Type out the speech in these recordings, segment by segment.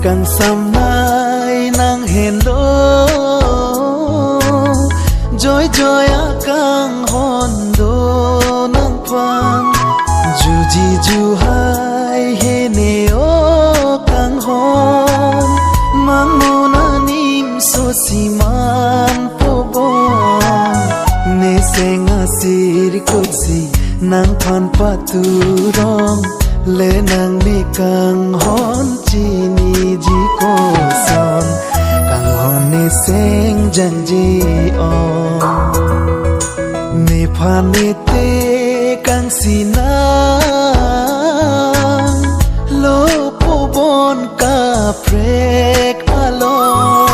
càng xăm nay nang hẹn đô joy joy akang hon do nang phan ju ji ju hai he ne o kang hon mang mo na nim so si man po bon ne senga sir ko si nang phan pa tu rong le nang ni kang hon chi ni ji ko son kang hon ne seng jang ji on ne phan ne te kang si na lo po bon ka prek along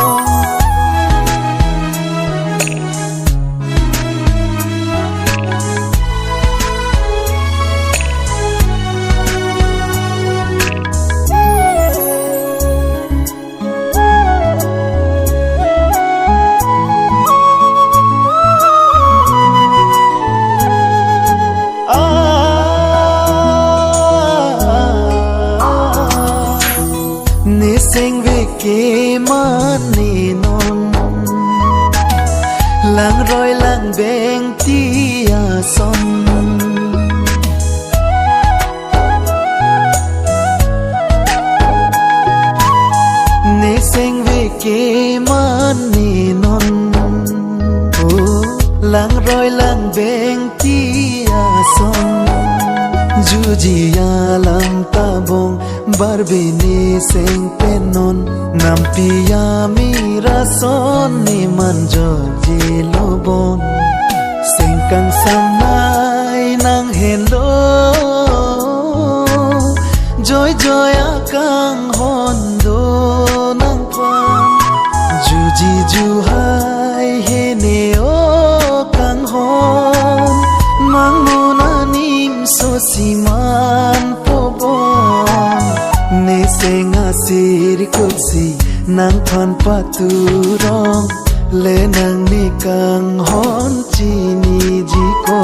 sing về kê man ni non lang roi lang beng tia son ne sing về kê man ni non lang roi lang beng tia son ju ji ya lam ta bong barbini seng penon nampia mira son ni manjok ji lobon seng kang samai nang hello joy joy akang hondo nang phan ju ji ju hai he ne o kang hon mang mo na nim so si man po bon ne senga sir ko si nang phan pa tu rong le nang ni kang hon chi ni ji ko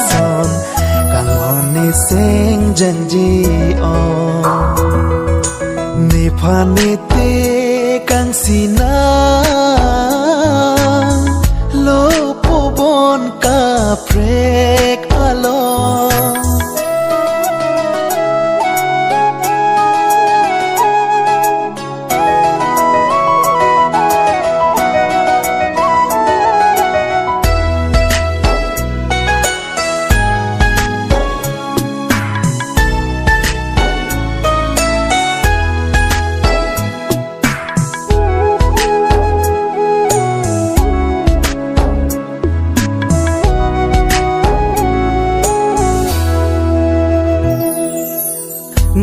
son kang hon ne seng jang ji on ne phan ne te kang si na lo po bon ka prek along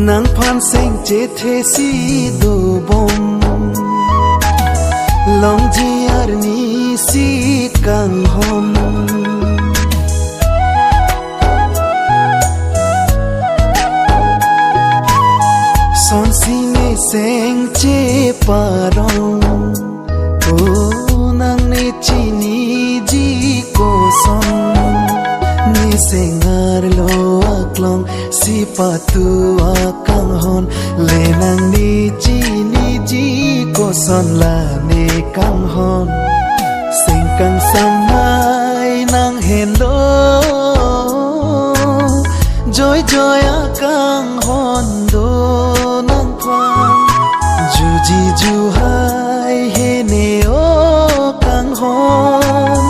nang phan seng che the si do bom long ji ar ni si kang hom son si ne seng che parong o nang ne chi ni ji ko son ne seng ar lo aklong si patu akang hon le nang ni ji ko son la ne kang hon sing kang samai nang hello joy joy akang hon do nang phan ju ji ju hai he ne o kang hon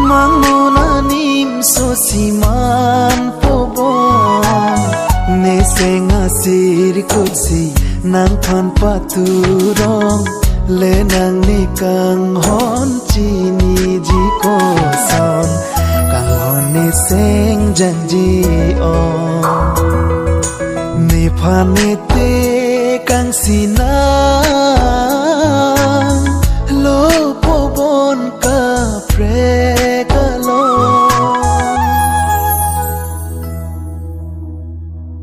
mang mo na nim so si man po bon ne senga sir ko si nang phan pa tu rong le nang ni kang hon chi ni ji ko son kang hon ne seng jang ji on ne phan ne te kang si na